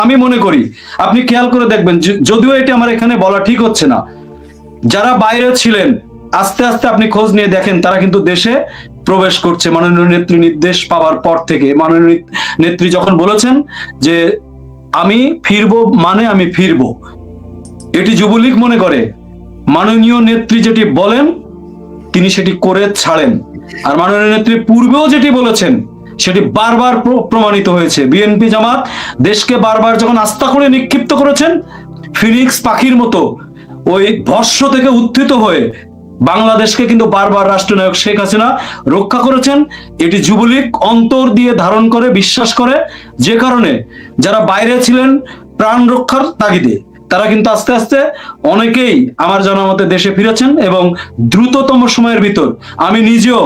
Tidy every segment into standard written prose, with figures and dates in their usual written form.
আমি মনে করি আপনি খেয়াল করে দেখবেন, যদিও এটা আমার এখানে বলা ঠিক হচ্ছে না, যারা বাইরে ছিলেন আস্তে আস্তে আপনি খোঁজ নিয়ে দেখেন তারা কিন্তু দেশে প্রবেশ করছে। মাননীয় নেত্রী নির্দেশ পাওয়ার পর থেকে মাননীয় নেত্রী যখন বলেছেন যে আমি ফিরবো মানে আমি ফিরবো, এটি যুবলীগ মনে করে মাননীয় নেত্রী যেটি বলেন তিনি সেটি করে ছাড়েন। আর মাননীয় নেত্রী পূর্বেও যেটি বলেছেন সেটি বারবার প্রমাণিত হয়েছে। বিএনপি জামাত দেশকে বারবার যখন আস্থা করে নিক্ষিপ্ত করেছেন, ফিনিক্স পাখির মতো ওই ভস্ম থেকে উত্থিত হয়ে বাংলাদেশকে কিন্তু বারবার রাষ্ট্রনায়ক শেখ হাসিনা রক্ষা করেছেন। এটি যুবলীগ অন্তর দিয়ে ধারণ করে, বিশ্বাস করে, যে কারণে যারা বাইরে ছিলেন প্রাণ রক্ষার তাগিদে তারা কিন্তু আস্তে আস্তে অনেকেই আমার জানা মতে দেশে ফিরেছেন এবং দ্রুততম সময়ের ভিতর আমি নিজেও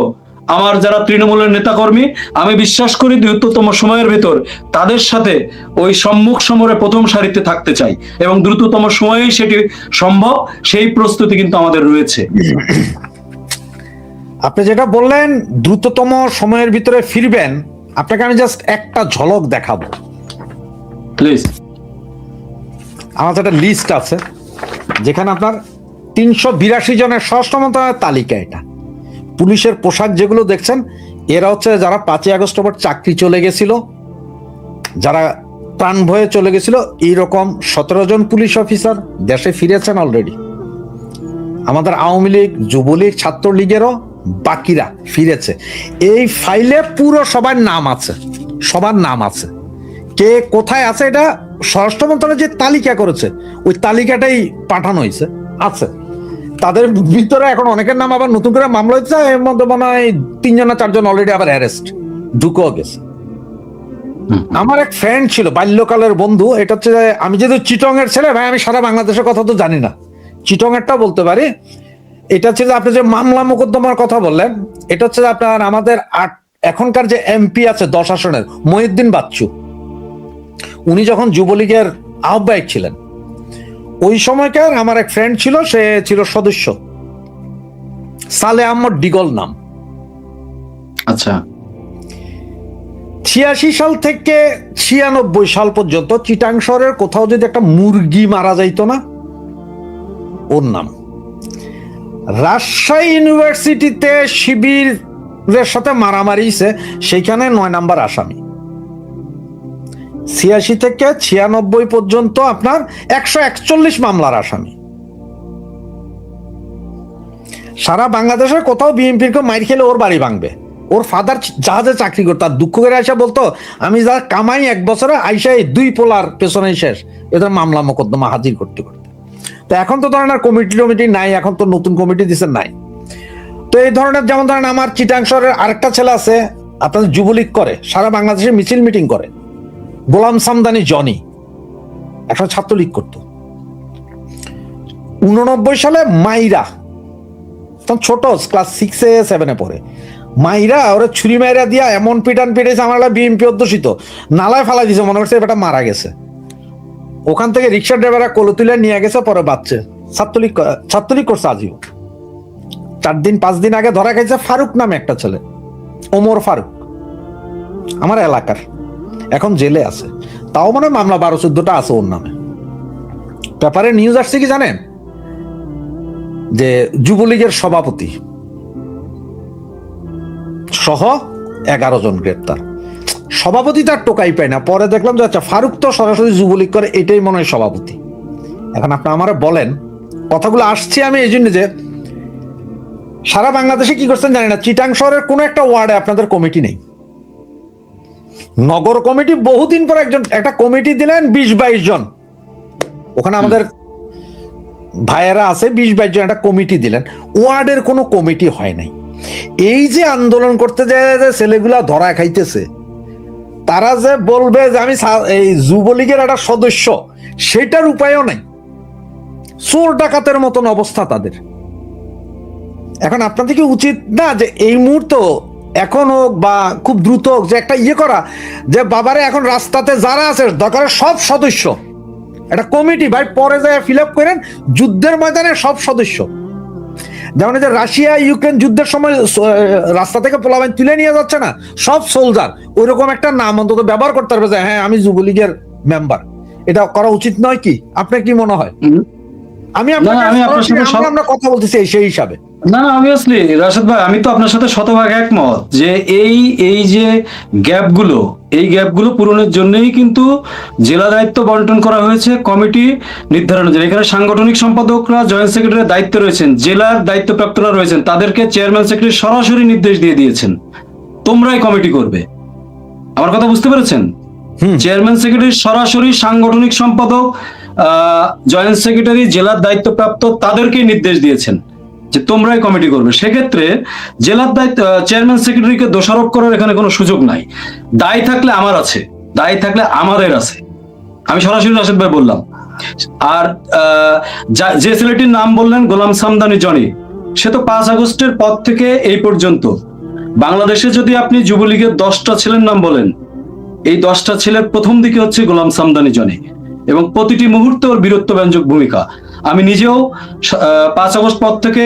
আমার যারা তৃণমূলের নেতাকর্মী আমি বিশ্বাস করি দ্রুততম সময়ের ভিতর তাদের সাথে ওই সম্মুখ সমরে প্রথম সারিতে থাকতে চাই এবং দ্রুততম সময়েই সেটি সম্ভব, সেই প্রস্তুতি কিন্তু আমাদের রয়েছে। আপনি যেটা বললেন দ্রুততম সময়ের ভিতরে ফিরবেন, আপনাকে আমি জাস্ট একটা ঝলক দেখাবো প্লিজ। আমার একটা লিস্ট আছে যেখানে আপনার 382 জনের স্বরাষ্ট্র মন্ত্রণালয়ের তালিকা। এটা পুলিশের পোশাক যেগুলো দেখছেন এরা হচ্ছে যারা 5ই আগস্ট পর চাকরি চলে গেছিল, যারা প্রাণ ভয়ে চলে গেছিল, এইরকম 17 জন পুলিশ অফিসার দেশে ফিরেছেন অলরেডি। আমাদের আওয়ামী লীগ, যুবলীগ, ছাত্রলীগেরও বাকিরা ফিরেছে। এই ফাইলে পুরো সবার নাম আছে, সবার নাম আছে, কে কোথায় আছে এটা স্বরাষ্ট্র মন্ত্রণালয় যে তালিকা করেছে ওই তালিকাটাই পাঠানো হয়েছে, আছে। তাদের ভিতরে এখন অনেকের নাম আবার নতুন করে মামলা হচ্ছে, এর মধ্যে মনে হয় 3 জন না 4 জন অলরেডি আবার অ্যারেস্ট ঢুকেও গেছে। আমার এক ফ্রেন্ড ছিল বাল্যকালের বন্ধু, এটা হচ্ছে আমি যেহেতু চিটং এর ছেলে ভাই, আমি সারা বাংলাদেশের কথা তো জানি না, চিটং এরটা বলতে পারি। এটা হচ্ছে যে আপনি যে মামলা মোকদ্দমার কথা বললেন, এটা হচ্ছে আপনার আমাদের এখনকার যে এমপি আছে 10 আসনের মহিউদ্দিন বাচ্চু, উনি যখন যুবলীগের আহ্বায়ক ছিলেন ওই সময়কার আমার এক ফ্রেন্ড ছিল, সে ছিল সদস্য, সালে আহমদ ডিগল নাম। আচ্ছা, 86 সাল থেকে 96 সাল পর্যন্ত চিটাং শহরের কোথাও যদি একটা মুরগি মারা যাইতো না, ওর নাম। রাজশাহী ইউনিভার্সিটিতে শিবিরের সাথে মারামারি হয়েছে, সেইখানে 9 নাম্বার আসামি। 86 থেকে 96 পর্যন্ত আপনার 141 মামলার আসামি। সারা বাংলাদেশের কোথাও বিএনপির কেউ মাইর খেলে ওর বাড়ি ভাঙবে। ওর ফাদার জাহাজে চাকরি করতো, আর দুঃখ করে আইসা বলতো আমি যা কামাই 1 বছরে আইসাই 2 পোলার পেছনে শেষ, এদের মামলা মোকদ্দমা হাজির করতে করতে। তো এখন তো ধরেন আর কমিটি নাই, এখন তো নতুন কমিটি দিচ্ছে নাই। তো এই ধরনের যেমন ধরেন আমার চিটাং শহরের আরেকটা ছেলে আছে আপনাদের যুবলীগ করে, সারা বাংলাদেশে মিছিল মিটিং করে, গোলাম সামদানি জনি, এখন ছাত্রলীগ করতো। 89 সালে মাইরা, তখন ছোট ক্লাস 6-এ 7-এ পড়ে, মাইরা ওরা ছুরি মাইরা দিয়া এমন পিটান পিটাইছে আমার বিএনপি অধ্যুষিত নালায় ফালাই দিছে, মনে করছে এটা মারা গেছে। ওখান থেকে রিক্সা ড্রাইভাররা কোলে তুলে নিয়ে গেছে, পরে বাচ্চা ছাত্রলীগ করছে আজীবন। 4-5 দিন আগে ধরা খাইছে ফারুক নামে একটা ছেলে, ওমর ফারুক, আমার এলাকার, এখন জেলে আছে। তাও মানে মামলা 12-14টা আছে ওর নামে। পেপারে নিউজ আসছে কি জানেন, যে যুবলীগের সভাপতি সহ 11 জন গ্রেপ্তার। সভাপতি তার টোকাই পায় না, পরে দেখলাম যে আচ্ছা ফারুক তো সরাসরি যুবলীগ করে, এটাই মনে হয় সভাপতি। এখন আপনি আমারে বলেন, কথাগুলো আসছে আমি এই জন্য যে সারা বাংলাদেশে কি করছেন জানি না, চিটাং শহরের কোন একটা ওয়ার্ডে আপনাদের কমিটি নেই। নগর কমিটি বহুদিন পর একটা কমিটি দিলেন 20-22 জন, ওখানে আমাদের ভাইয়েরা আছে 20-22 জন, একটা কমিটি দিলেন, ওয়ার্ডের কোনো কমিটি হয় নাই। এই যে আন্দোলন করতে যায় যে ছেলেগুলা ধরা খাইতেছে, তারা যে বলবে যে আমি এই যুবলীগের একটা সদস্য, সেটার উপায়ও নাই। চোর ডাকাতের মতন অবস্থা তাদের। এখন আপনাদের কি উচিত না যে এই মুহূর্তে এখন হোক বা খুব দ্রুত হোক যে একটা করা, যে বাবারে এখন রাস্তাতে যারা আছে দরকার সব সদস্য, একটা কমিটি ভাই পরে যায় ফিল আপ করেন, যুদ্ধের ময়দানে সব সদস্য। যেমন যে রাশিয়া ইউক্রেন যুদ্ধের সময় রাস্তা থেকে পোলাপাইন তুলে নিয়ে যাচ্ছে না, সব সোলজার, ওইরকম একটা নাম অন্তত ব্যবহার করতে পারবে যে হ্যাঁ আমি যুবলীগের মেম্বার। এটা করা উচিত নয় কি? আপনার কি মনে হয়? উম, আমি না, আমি আপনার সরাসরি সাথে আমরা কথা বলতেছি সেই হিসাবে। না, অবভিয়াসলি রাশেদ ভাই, আমি তো আপনার সাথে শতভাগ একমত যে এই এই যে গ্যাপগুলো, এই গ্যাপগুলো পূরণের জন্যই কিন্তু জেলা দায়িত্ব বন্টন করা হয়েছে কমিটি নির্ধারণের জন্য। এখানে সাংগঠনিক সম্পাদকরা, জয়েন্ট সেক্রেটারির দায়িত্বে রয়েছেন, জেলার দায়িত্বপ্রাপ্তরা রয়েছেন, তাদেরকে চেয়ারম্যান সেক্রেটারি সরাসরি নির্দেশ দিয়ে দিয়েছেন তোমরাই কমিটি করবে। আমার কথা বুঝতে পেরেছেন? চেয়ারম্যান সেক্রেটারি সরাসরি সাংগঠনিক সম্পাদক, জয়েন্ট সেক্রেটারি, জেলার দায়িত্বপ্রাপ্ত তাদেরকেই নির্দেশ দিয়েছেন যে তোমরাই কমিটি করবে। সেক্ষেত্রে জেলার দায়িত্ব চেয়ারম্যান সেক্রেটারিকে দোষারোপ করার এখানে কোনো সুযোগ নাই। দায় থাকলে আমার আছে, দায় থাকলে আমাদের আছে। আমি সরাসরি রাশেদ ভাই বললাম। আর যে ছেলেটির নাম বললেন গোলাম সামদানি জনি, সে তো 5 আগস্টের পর থেকে এই পর্যন্ত বাংলাদেশে যদি আপনি যুবলীগের 10টা ছেলের নাম বলেন, এই 10টা ছেলের প্রথম দিকে হচ্ছে গোলাম সামদানি জনি, এবং প্রতিটি মুহূর্তে ওর বীরত্বব্যঞ্জক ভূমিকা। আমি নিজেও 5 আগস্ট পর থেকে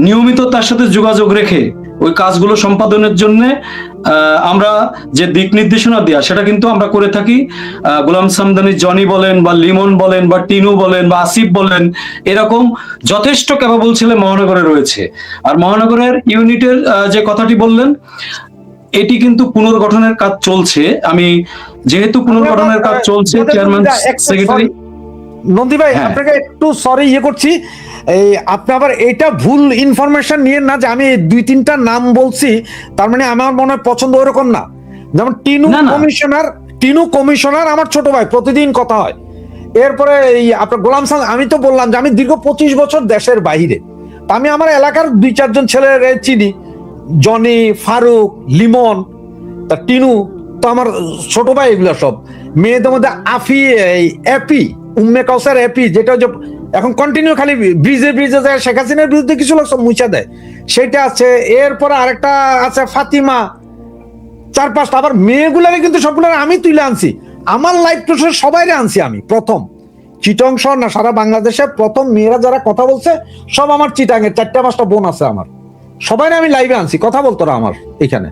নিয়মিত তার সাথে যোগাযোগ রেখে ওই কাজগুলো সম্পাদনের জন্য আমরা যে দিক নির্দেশনা দেওয়া, সেটা কিন্তু আমরা করে থাকি। গোলাম সামদানি জনি বলেন বা লিমন বলেন বা টিনু বলেন বা আসিফ বলেন, এরকম যথেষ্ট ক্যাপাবল ছেলে মহানগরে রয়েছে। আর মহানগরের ইউনিটের যে কথাটি বললেন, এটি কিন্তু পুনর্গঠনের কাজ চলছে। আমি যেহেতু পুনর্গঠনের কাজ চলছে, চেয়ারম্যান সেক্রেটারি নন্দী ভাই, হ্যাঁ। আপনাকে একটু সরি করছি, এই আপনি আবার এটা ভুল ইনফরমেশন নিয়ে না যে আমি 2-3টা নাম বলছি তার মানে আমার মনে হয় পছন্দ ওরকম না। যেমন না, না। টিনু কমিশনার আমার ছোট ভাই, প্রতিদিন কথা হয়। এরপরে এই আপনার গোলাম সাম, আমি তো বললাম যে আমি দীর্ঘ 25 বছর দেশের বাইরে, তা আমি আমার এলাকার 2-4 জন ছেলের চিনি, জনি, ফারুক, লিমন, তা টিনু তো আমার ছোট ভাই। এগুলো সব মেয়েদের মধ্যে আফি, এই অ্যাপি, উম্মে কাউসার অ্যাপি, যেটা যে এখন কন্টিনিউ খালি ব্রিজে যায়, শেখ হাসিনার বিরুদ্ধে কিছু লোক সব মুছা দেয়, সেটা আছে। এরপরে আরেকটা আছে ফাতিমা, 4-5টা। আবার মেয়েগুলারে কিন্তু সবগুলো আমি তুলে আনছি, আমার লাইভ প্রসেস সবাইরে আনছি আমি। প্রথম চিটং শহর না, সারা বাংলাদেশে প্রথম মেয়েরা যারা কথা বলছে সব আমার চিটাঙের 4টা-5টা বোন আছে আমার, সবাই আমি লাইভে আনছি। কথা বলতো না আমার এখানে,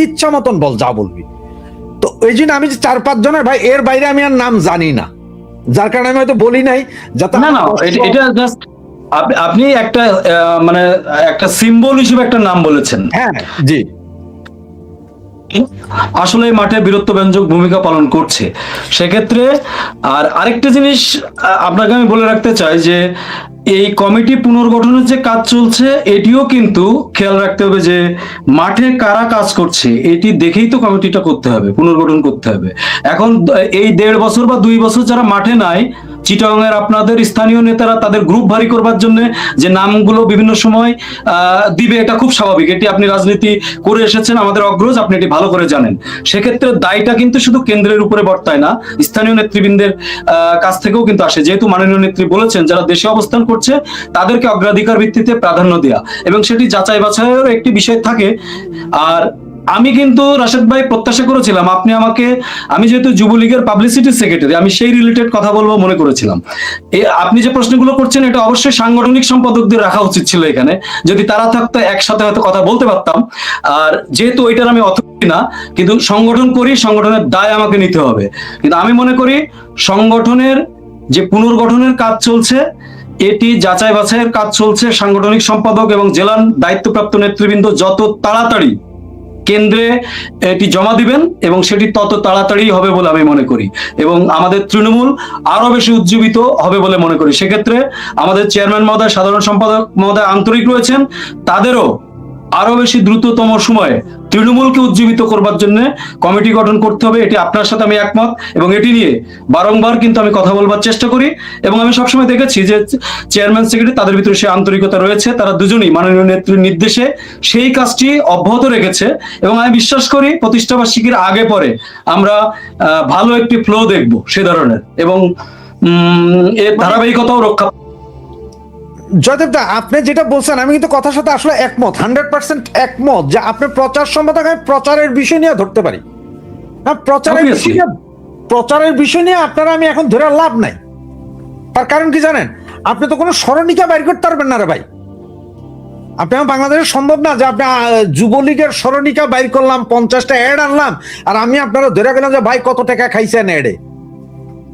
ইচ্ছা মতন বল, যা বলবি। তো এই জন্য আমি যে 4-5 জনের ভাই, এর বাইরে আমি আর নাম জানি না, যার কারণে আমি হয়তো বলি নাই। যাতে না, এটা জাস্ট আপনি একটা মানে একটা সিম্বল হিসেবে একটা নাম বলেছেন। হ্যাঁ জি, আসলে মাঠে বীরত্বব্যঞ্জক ভূমিকা পালন করছে সেক্ষেত্রে। আর আরেকটা জিনিস আপনাকে আমি বলে রাখতে চাই যে এই কমিটি পুনর্গঠনের যে কাজ চলছে, এটিও কিন্তু খেয়াল রাখতে হবে যে মাঠে কারা কাজ করছে এটি দেখেই তো কমিটিটা করতে হবে, পুনর্গঠন করতে হবে। এখন এই 1.5 বছর বা 2 বছর যারা মাঠে নাই, চিটাগাং এর আপনাদের স্থানীয় নেতারা তাদের গ্রুপ ভারী করবার জন্য যে নামগুলো বিভিন্ন সময় দিবে, এটা খুব স্বাভাবিক। এটি আপনি রাজনীতি করে এসেছেন, আমাদের অগ্রজ, আপনি এটি ভালো করে জানেন। সেক্ষেত্রে দায়টা কিন্তু শুধু কেন্দ্রের উপরে বর্তায় না, স্থানীয় নেতৃবৃন্দের কাছ থেকেও কিন্তু আসে। যেহেতু মাননীয় নেত্রী বলেছেন যারা দেশে অবস্থান করছে তাদেরকে অগ্রাধিকার ভিত্তিতে প্রাধান্য দেওয়া, এবং সেটি যাচাই বাছাইয়ের একটি বিষয় থাকে। আর আমি কিন্তু রাশেদ ভাই প্রত্যাশা করেছিলাম আপনি আমাকে, আমি যেহেতু যুবলীগের পাবলিসিটি সেক্রেটারি, আমি সেই রিলেটেড কথা বলবো মনে করেছিলাম। আপনি যে প্রশ্নগুলো করছেন এটা অবশ্যই সাংগঠনিক সম্পাদকদের রাখা উচিত ছিল এখানে, যদি তারা থাকতো একসাথে হয়তো কথা বলতে পারতাম। আর যেহেতু ওইটার আমি অথরিটি না, কিন্তু সংগঠন করি, সংগঠনের দায় আমাকে নিতে হবে। কিন্তু আমি মনে করি সংগঠনের যে পুনর্গঠনের কাজ চলছে, এটি যাচাই বাছাইয়ের কাজ চলছে। সাংগঠনিক সম্পাদক এবং জেলার দায়িত্বপ্রাপ্ত নেতৃবৃন্দ যত তাড়াতাড়ি কেন্দ্রে এটি জমা দিবেন এবং সেটি তত তাড়াতাড়ি হবে বলে আমি মনে করি, এবং আমাদের তৃণমূল আরো বেশি উজ্জীবিত হবে বলে মনে করি। সেক্ষেত্রে আমাদের চেয়ারম্যান মহোদয়, সাধারণ সম্পাদক মহোদয় আন্তরিক রয়েছেন, তাদেরও আরো বেশি দ্রুততম সময়ে তৃণমূলকে উজ্জীবিত করবার জন্য কমিটি গঠন করতে হবে। এটি আপনার সাথে আমি একমত, এবং এটি নিয়ে বারংবার কিন্তু আমি কথা বলবার চেষ্টা করি, এবং আমি সবসময় দেখেছি যে চেয়ারম্যান সেক্রেটারি তাদের ভিতরে সে আন্তরিকতা রয়েছে, তারা দুজনেই মাননীয় নেত্রীর নির্দেশে সেই কাজটি অব্যাহত রেখেছে। এবং আমি বিশ্বাস করি প্রতিষ্ঠা বার্ষিকীর আগে পরে আমরা ভালো একটি ফ্লো দেখব সে ধরনের, এবং এর ধারাবাহিকতাও রক্ষা। জয়দেব দা, আপনি যেটা বলছেন আমি কিন্তু কথার সাথে আসলে একমত, 100% একমত, যে আপনি প্রচার সম্পাদক, আমি প্রচারের বিষয় নিয়ে ধরতে পারি না। প্রচারের বিষয় নিয়ে আপনারা আমি এখন ধরে লাভ নাই। তার কারণ কি জানেন? আপনি তো কোনো স্মরণিকা বাইর করতে পারবেন না রে ভাই। আপনি বাংলাদেশের সম্ভব না যে আপনি যুবলীগের স্মরণিকা বাইর করলাম, 50টা অ্যাড আনলাম, আর আমি আপনারা ধরে গেলাম যে ভাই কত টাকা খাইছেন অ্যাডে।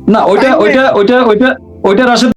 না ওইটা ওইটা ওইটা ওইটা ওইটা রাশেদ